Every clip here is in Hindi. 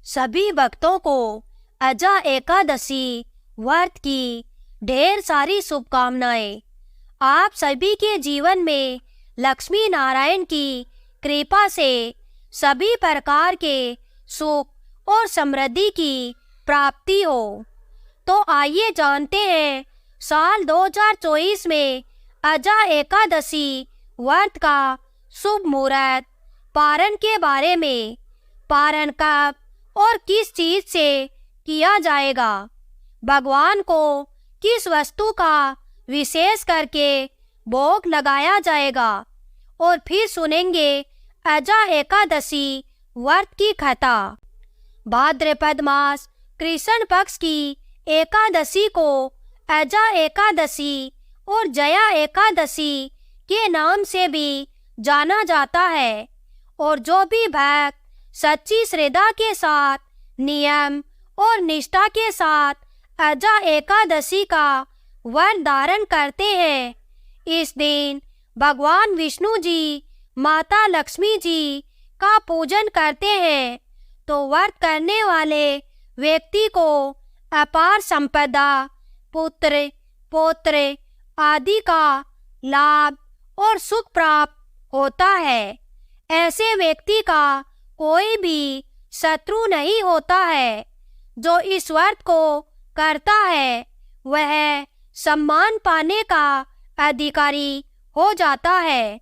सभी भक्तों को अजा एकादशी व्रत की ढेर सारी शुभकामनाएं। आप सभी के जीवन में लक्ष्मी नारायण की कृपा से सभी प्रकार के सुख और समृद्धि की प्राप्ति हो। तो आइए जानते हैं साल 2024 में अजा एकादशी व्रत का शुभ मुहूर्त पारण के बारे में। पारण कब और किस चीज से किया जाएगा, भगवान को किस वस्तु का विशेष करके भोग लगाया जाएगा, और फिर सुनेंगे अजा एकादशी व्रत की कथा। भाद्रपद मास कृष्ण पक्ष की एकादशी को अजा एकादशी और जया एकादशी के नाम से भी जाना जाता है। और जो भी भक्त सच्ची श्रद्धा के साथ नियम और निष्ठा के साथ अजा एकादशी का व्रत धारण करते हैं, इस दिन भगवान विष्णु जी, माता लक्ष्मी जी का पूजन करते हैं, तो व्रत करने वाले व्यक्ति को अपार संपदा, पुत्र पौत्र आदि का लाभ और सुख प्राप्त होता है। ऐसे व्यक्ति का कोई भी शत्रु नहीं होता है। जो इस व्रत को करता है वह सम्मान पाने का अधिकारी हो जाता है।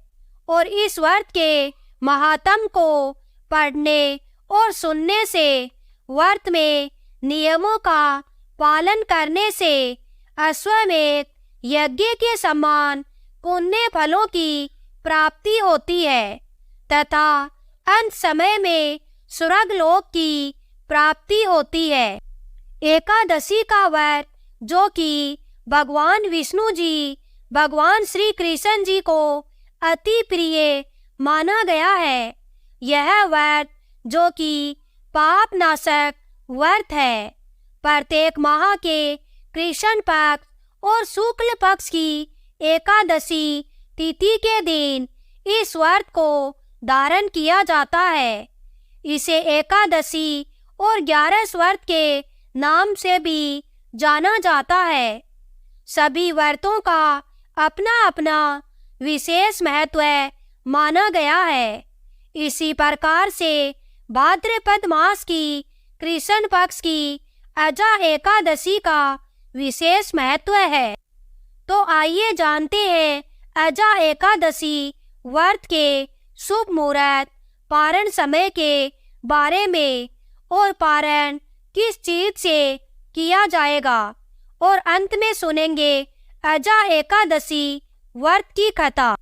और इस व्रत के महात्म को पढ़ने और सुनने से, व्रत में नियमों का पालन करने से अश्वमेध यज्ञ के समान पुण्य फलों की प्राप्ति होती है तथा अंत समय में स्वर्ग लोक की प्राप्ति होती है। एकादशी का व्रत जो कि भगवान विष्णु जी, भगवान श्री कृष्ण जी को अति प्रिय माना गया है। यह व्रत जो कि पाप नाशक व्रत है, प्रत्येक माह के कृष्ण पक्ष और शुक्ल पक्ष की एकादशी तिथि के दिन इस व्रत को धारण किया जाता है। इसे एकादशी और 11 व्रत के नाम से भी जाना जाता है। सभी व्रतों का अपना अपना विशेष महत्व माना गया है। इसी प्रकार से भाद्रपद मास की कृष्ण पक्ष की अजा एकादशी का विशेष महत्व है। तो आइए जानते हैं अजा एकादशी व्रत के शुभ मुहूर्त पारण समय के बारे में, और पारण किस चीज से किया जाएगा, और अंत में सुनेंगे अजा एकादशी व्रत की कथा।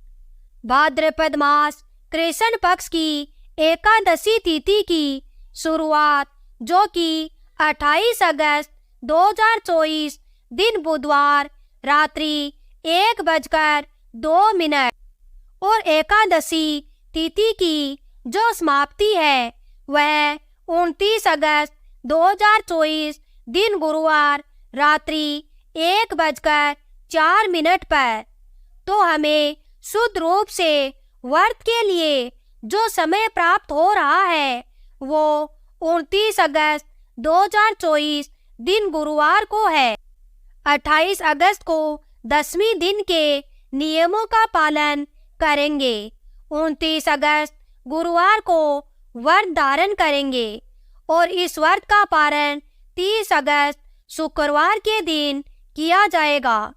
भाद्रपद मास कृष्ण पक्ष की एकादशी तिथि की शुरुआत जो कि 28 अगस्त 2024 दिन बुधवार रात्रि 1:02 और एकादशी तिथि की जो समाप्ति है वह 29 अगस्त 2024 दिन गुरुवार रात्रि 1:04 पर। तो हमें शुद्ध रूप से व्रत के लिए जो समय प्राप्त हो रहा है वो 29 अगस्त 2024 दिन गुरुवार को है। 28 अगस्त को 10वीं दिन के नियमों का पालन करेंगे। 29 अगस्त गुरुवार को व्रत धारण करेंगे और इस व्रत का पारण 30 अगस्त शुक्रवार के दिन किया जाएगा।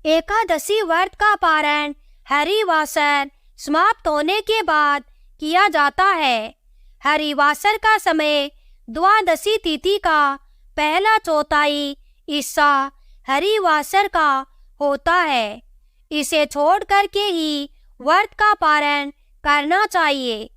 एकादशी व्रत का पारण हरिवासर समाप्त होने के बाद किया जाता है। हरिवासर का समय द्वादशी तिथि का पहला चौथाई हिस्सा हरिवासर का होता है। इसे छोड़ करके ही व्रत का पारण करना चाहिए।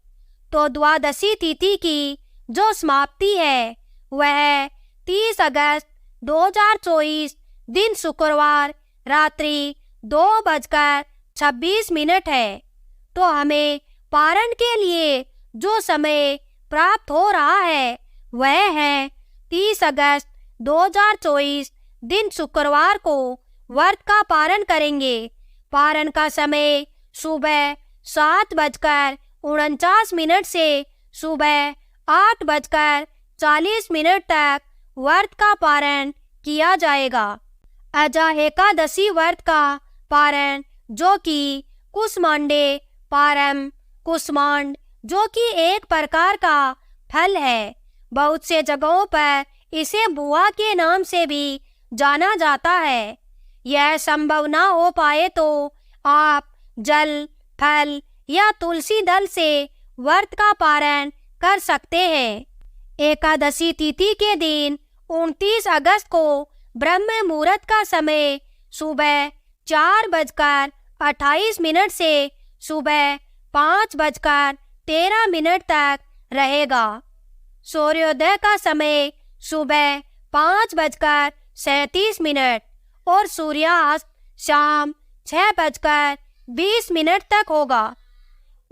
तो द्वादशी तिथि की जो समाप्ति है वह 30 अगस्त 2024 दिन शुक्रवार रात्रि 2:26 है। तो हमें पारण के लिए जो समय प्राप्त हो रहा है वह है 30 अगस्त 2024 दिन शुक्रवार को व्रत का पारण करेंगे। पारण का समय सुबह 7:49 से सुबह 8:46 40 मिनट तक व्रत का पारण किया जाएगा। अजा एकादशी व्रत का पारण, जो कि कुसमांडे पारम कुसमांड, जो कि एक प्रकार का फल है, बहुत से जगहों पर इसे बुआ के नाम से भी जाना जाता है। यह संभव ना हो पाए तो आप जल, फल या तुलसी दल से व्रत का पारण कर सकते हैं। एकादशी तिथि के दिन 29 अगस्त को ब्रह्म मुहूर्त का समय सुबह 4:28 से सुबह 5:13 तक रहेगा। सूर्योदय का समय सुबह 5:37 और सूर्यास्त शाम 6:20 तक होगा।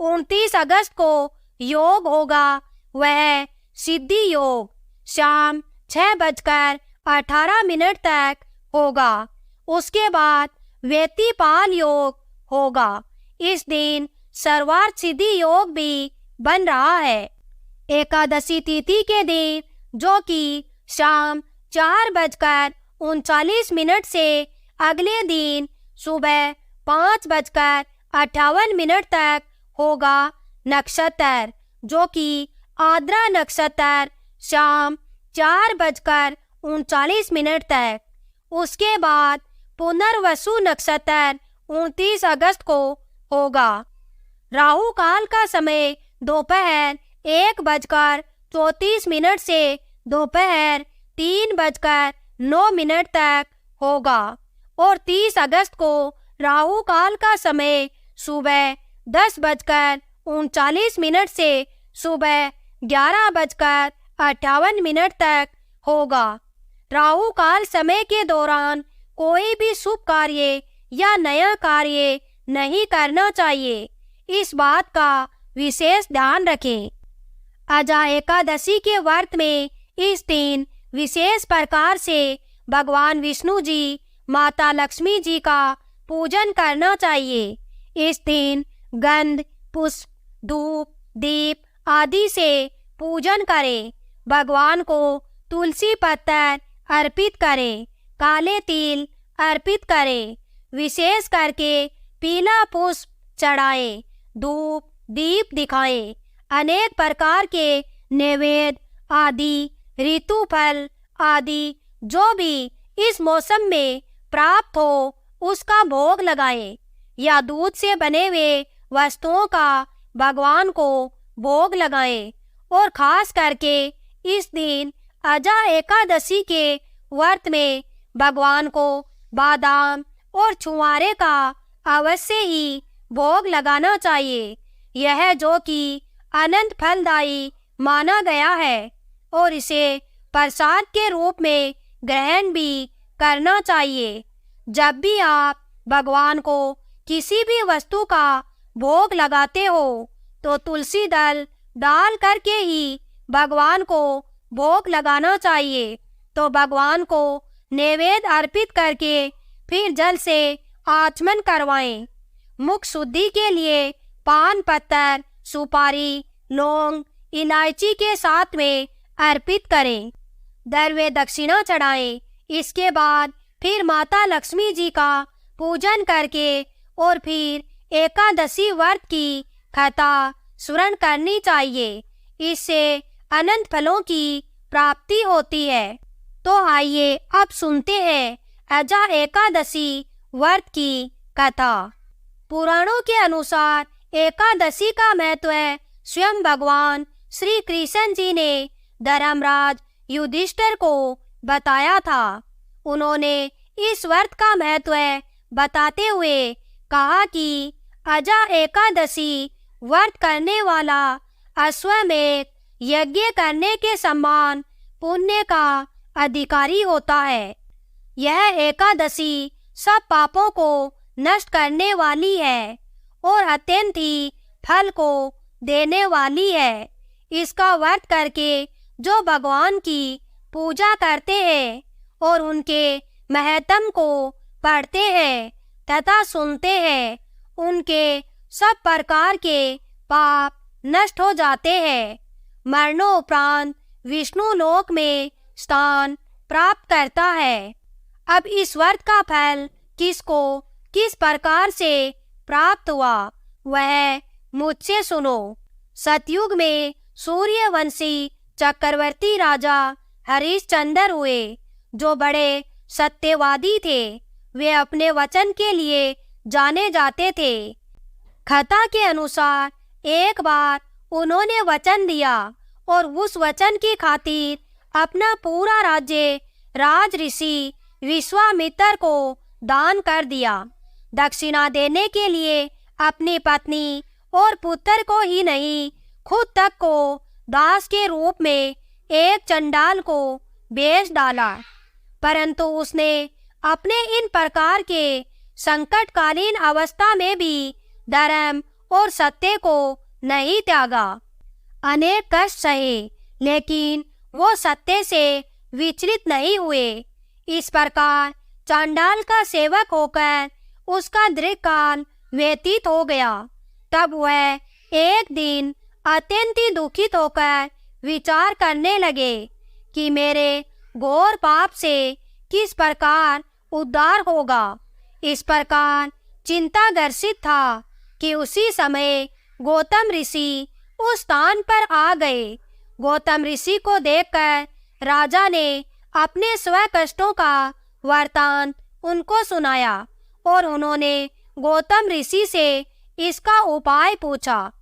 29 अगस्त को योग होगा, वह सिद्धि योग, शाम 6:18 तक होगा। उसके बाद व्यतिपाल योग होगा। इस दिन सर्वार्थ सिद्धि योग भी बन रहा है। एकादशी तिथि के दिन, जो कि शाम 4:39 से अगले दिन सुबह 5:58 तक होगा, नक्षत्र, जो कि आद्रा नक्षत्र, शाम 4:39 तक। उसके बाद पुनर्वसु नक्षत्र 29 अगस्त को होगा। राहु काल का समय दोपहर 1:34 से दोपहर 3:09 तक होगा और 30 अगस्त को राहु काल का समय सुबह 10:39 से सुबह 11:58 तक होगा। राहु काल समय के दौरान कोई भी शुभ कार्य या नया कार्य नहीं करना चाहिए, इस बात का विशेष ध्यान रखें। अजा एकादशी के व्रत में इस दिन विशेष प्रकार से भगवान विष्णु जी, माता लक्ष्मी जी का पूजन करना चाहिए। इस दिन गंध, पुष्प, धूप, दीप आदि से पूजन करें। भगवान को तुलसी पत्तर अर्पित करें, काले तिल अर्पित करें, विशेष करके पीला पुष्प चढ़ाएं, धूप दीप दिखाएं, अनेक प्रकार के नैवेद्य आदि, ऋतु फल आदि जो भी इस मौसम में प्राप्त हो उसका भोग लगाएं या दूध से बने हुए वस्तुओं का भगवान को भोग लगाएं। और खास करके इस दिन अजा एकादशी के व्रत में भगवान को बादाम और छुआरे का अवश्य ही भोग लगाना चाहिए। यह जो कि अनंत फलदायी माना गया है और इसे प्रसाद के रूप में ग्रहण भी करना चाहिए। जब भी आप भगवान को किसी भी वस्तु का भोग लगाते हो तो तुलसी दल डाल करके ही भगवान को भोग लगाना चाहिए। तो भगवान को नैवेद्य अर्पित करके फिर जल से आचमन करवाएं। मुख शुद्धि के लिए पान पत्तर, सुपारी, लौंग, इलायची के साथ में अर्पित करें। द्रव्य दक्षिणा चढ़ाएं। इसके बाद फिर माता लक्ष्मी जी का पूजन करके और फिर एकादशी व्रत की कथा स्मरण करनी चाहिए। इससे अनंत फलों की प्राप्ति होती है। तो आइए अब सुनते हैं अजा एकादशी व्रत की कथा। पुराणों के अनुसार एकादशी का महत्व स्वयं भगवान श्री कृष्ण जी ने धर्मराज युधिष्ठिर को बताया था। उन्होंने इस व्रत का महत्व बताते हुए कहा कि अजा एकादशी व्रत करने वाला अश्वमेध यज्ञ करने के समान पुण्य का अधिकारी होता है। यह एकादशी सब पापों को नष्ट करने वाली है और अत्यंत ही फल को देने वाली है। इसका व्रत करके जो भगवान की पूजा करते हैं और उनके महत्म को पढ़ते हैं तथा सुनते हैं, उनके सब प्रकार के पाप नष्ट हो जाते हैं। मरणोपरांत विष्णु लोक में स्थान प्राप्त करता है। अब इस व्रत का फल किसको किस प्रकार से प्राप्त हुआ वह मुझसे सुनो। सतयुग में सूर्यवंशी चक्रवर्ती राजा हरिश्चंद्र हुए, जो बड़े सत्यवादी थे। वे अपने वचन के लिए जाने जाते थे। कथा के अनुसार एक बार उन्होंने वचन दिया और उस वचन की खातिर अपना पूरा राज्य राज ऋषि विश्वामित्र को दान कर दिया। दक्षिणा देने के लिए अपनी पत्नी और पुत्र को ही नहीं, खुद तक को दास के रूप में एक चंडाल को बेच डाला। परंतु उसने अपने इन प्रकार के संकटकालीन अवस्था में भी धर्म और सत्य को नहीं त्यागा। अनेक कष्ट सहे, लेकिन वो सत्य से विचलित नहीं हुए। इस प्रकार चांडाल का सेवक होकर उसका दीर्घकाल व्यतीत हो गया। तब वह एक दिन अत्यंत ही दुखित होकर विचार करने लगे कि मेरे घोर पाप से किस प्रकार उद्धार होगा। इस प्रकार चिंताग्रसित था कि उसी समय गौतम ऋषि उस स्थान पर आ गए। गौतम ऋषि को देखकर राजा ने अपने स्व कष्टों का वृतांत उनको सुनाया और उन्होंने गौतम ऋषि से इसका उपाय पूछा।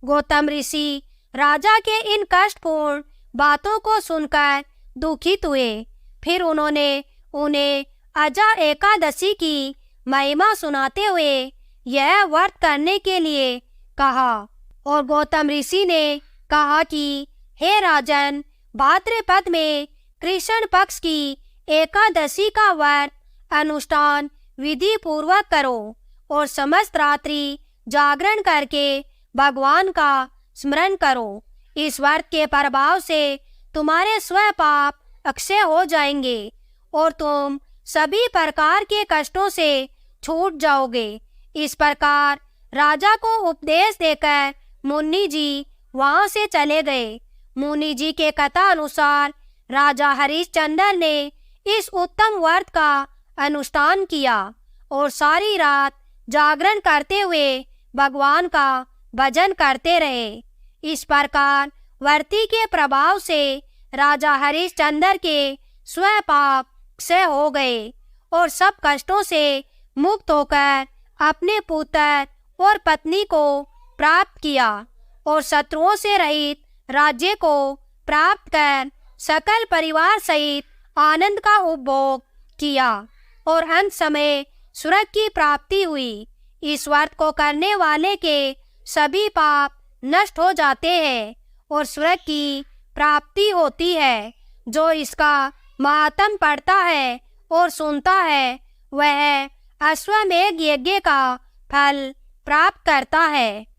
गौतम ऋषि राजा के इन कष्टपूर्ण बातों को सुनकर दुखित हुए। फिर उन्होंने उन्हें अजा एकादशी की महिमा सुनाते हुए यह व्रत करने के लिए कहा। और गौतम ऋषि ने कहा कि हे राजन, भाद्रपद में कृष्ण पक्ष की एकादशी का व्रत अनुष्ठान विधि पूर्वक करो और समस्त रात्रि जागरण करके भगवान का स्मरण करो। इस व्रत के प्रभाव से तुम्हारे स्व पाप अक्षय हो जाएंगे और तुम सभी प्रकार के कष्टों से छूट जाओगे। इस प्रकार राजा को उपदेश देकर मुनि जी वहां से चले गए। मुनि जी के कथा अनुसार राजा हरिश्चंद्र ने इस उत्तम व्रत का अनुष्ठान किया और सारी रात जागरण करते हुए भगवान का भजन करते रहे। इस प्रकार व्रती के प्रभाव से राजा हरिश्चंद्र के स्व पाप क्षय हो गए और सब कष्टों से मुक्त होकर अपने पुत्र और पत्नी को प्राप्त किया और शत्रुओं से रहित राज्य को प्राप्त कर सकल परिवार सहित आनंद का उपभोग किया और अंत समय स्वर्ग की प्राप्ति हुई। इस व्रत को करने वाले के सभी पाप नष्ट हो जाते हैं और स्वर्ग की प्राप्ति होती है। जो इसका महात्म पढ़ता है और सुनता है वह अश्वमेध यज्ञ का फल प्राप्त करता है।